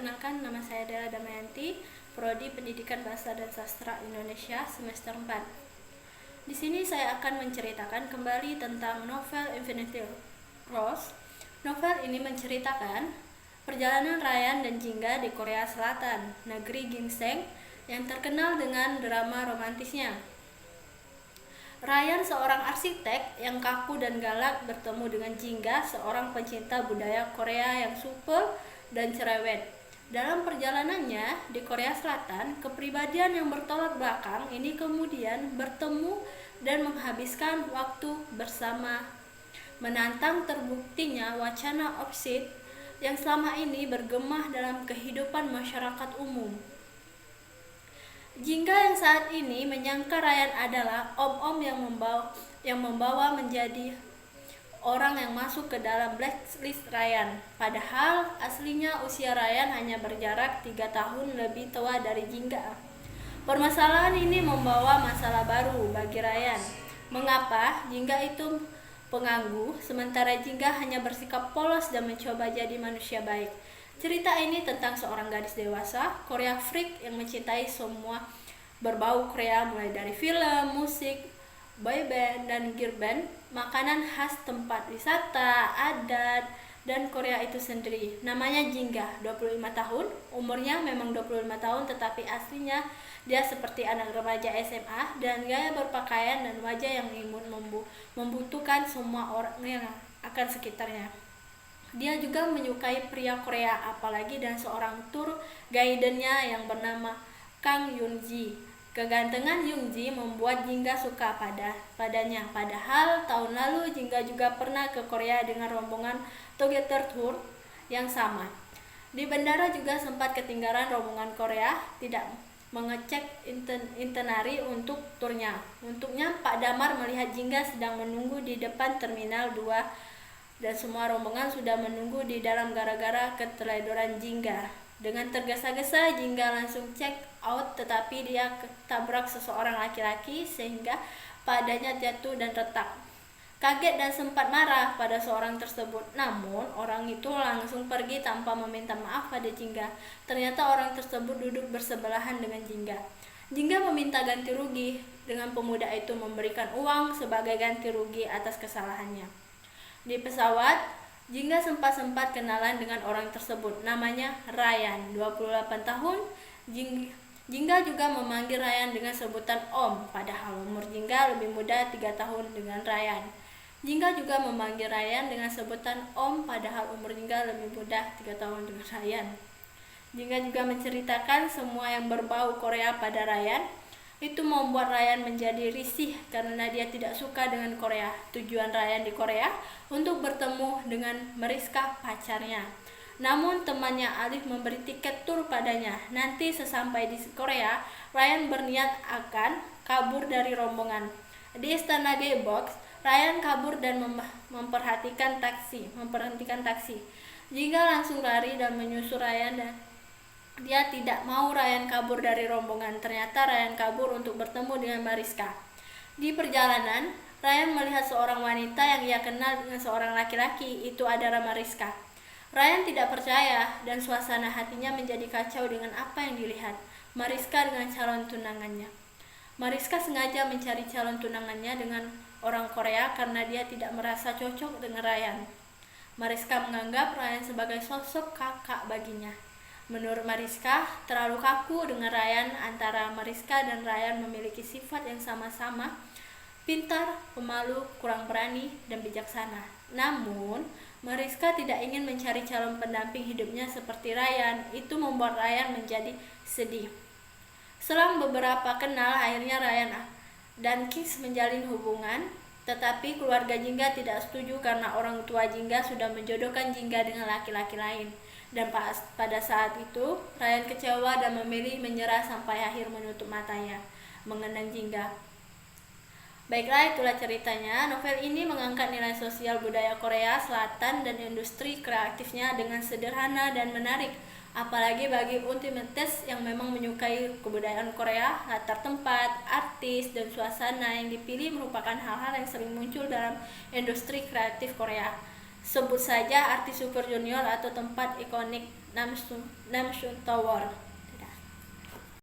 perkenalkan, nama saya Dela Damayanti, Prodi Pendidikan Bahasa dan Sastra Indonesia semester 4. Di sini saya akan menceritakan kembali tentang novel Infinity Rose. Novel ini menceritakan perjalanan Ryan dan Jingga di Korea Selatan, negeri ginseng yang terkenal dengan drama romantisnya. Ryan, seorang arsitek yang kaku dan galak, bertemu dengan Jingga, seorang pencinta budaya Korea yang supel dan cerewet. Dalam perjalanannya di Korea Selatan, kepribadian yang bertolak belakang ini kemudian bertemu dan menghabiskan waktu bersama, menantang terbuktinya wacana opsit yang selama ini bergema dalam kehidupan masyarakat umum. Jingga yang saat ini menyangka Ryan adalah om-om yang membawa menjadi orang yang masuk ke dalam blacklist Ryan. Padahal aslinya usia Ryan hanya berjarak 3 tahun lebih tua dari Jingga. Permasalahan ini membawa masalah baru bagi Ryan. Mengapa Jingga itu penganggu, sementara Jingga hanya bersikap polos dan mencoba jadi manusia baik? Cerita ini tentang seorang gadis dewasa Korea freak yang mencintai semua berbau Korea, mulai dari film, musik, boyband, dan girl band, makanan khas tempat wisata, adat, dan Korea itu sendiri. Namanya Jingga, 25 tahun, umurnya memang 25 tahun, tetapi aslinya dia seperti anak remaja SMA dan gaya berpakaian dan wajah yang imun membutuhkan semua orang yang akan sekitarnya. Dia juga menyukai pria Korea, apalagi dan seorang tour guide-nya yang bernama Kang Yoon-ji. Kegantengan Yoon-ji membuat Jingga suka padanya. Padahal tahun lalu Jingga juga pernah ke Korea dengan rombongan Together Tour yang sama. Di bandara juga sempat ketinggalan rombongan Korea, tidak mengecek itinerary untuk turnya. Untuknya Pak Damar melihat Jingga sedang menunggu di depan Terminal 2 dan semua rombongan sudah menunggu di dalam gara-gara keteledoran Jingga. Dengan tergesa-gesa Jingga langsung check out, tetapi dia ketabrak seseorang laki-laki sehingga padanya jatuh dan retak. Kaget dan sempat marah pada seorang tersebut, namun orang itu langsung pergi tanpa meminta maaf pada Jingga. Ternyata orang tersebut duduk bersebelahan dengan Jingga. Jingga meminta ganti rugi dengan pemuda itu memberikan uang sebagai ganti rugi atas kesalahannya. Di pesawat, Jingga sempat kenalan dengan orang tersebut. Namanya Ryan, 28 tahun. Jingga juga memanggil Ryan dengan sebutan Om, padahal umur Jingga lebih muda 3 tahun dengan Ryan. Jingga juga memanggil Ryan dengan sebutan Om, padahal umur Jingga lebih muda 3 tahun dengan Ryan. Jingga juga menceritakan semua yang berbau Korea pada Ryan. Itu membuat Ryan menjadi risih karena dia tidak suka dengan Korea. Tujuan Ryan di Korea untuk bertemu dengan Mariska, pacarnya. Namun temannya Alif memberi tiket tur padanya. Nanti sesampai di Korea, Ryan berniat akan kabur dari rombongan. Di Istana Gaybox, Ryan kabur dan memperhatikan taksi. Jingga langsung lari dan menyusul Ryan dan dia tidak mau Ryan kabur dari rombongan. Ternyata Ryan kabur untuk bertemu dengan Mariska. Di perjalanan, Ryan melihat seorang wanita yang ia kenal dengan seorang laki-laki, itu adalah Mariska. Ryan tidak percaya dan suasana hatinya menjadi kacau dengan apa yang dilihat. Mariska dengan calon tunangannya. Mariska sengaja mencari calon tunangannya dengan orang Korea karena dia tidak merasa cocok dengan Ryan. Mariska menganggap Ryan sebagai sosok kakak baginya. Menurut Mariska, terlalu kaku dengan Ryan. Antara Mariska dan Ryan memiliki sifat yang sama-sama pintar, pemalu, kurang berani, dan bijaksana. Namun, Mariska tidak ingin mencari calon pendamping hidupnya seperti Ryan. Itu membuat Ryan menjadi sedih. Selang beberapa kenal, akhirnya Ryan dan Kings menjalin hubungan. Tetapi keluarga Jingga tidak setuju karena orang tua Jingga sudah menjodohkan Jingga dengan laki-laki lain. Dan pada saat itu, Ryan kecewa dan memilih menyerah sampai akhir menutup matanya mengenang Jingga. Baiklah, itulah ceritanya. Novel ini mengangkat nilai sosial budaya Korea Selatan dan industri kreatifnya dengan sederhana dan menarik. Apalagi bagi ultimates yang memang menyukai kebudayaan Korea, latar tempat, artis, dan suasana yang dipilih merupakan hal-hal yang sering muncul dalam industri kreatif Korea. Sebut saja artis Super Junior atau tempat ikonik Namsoon Tower.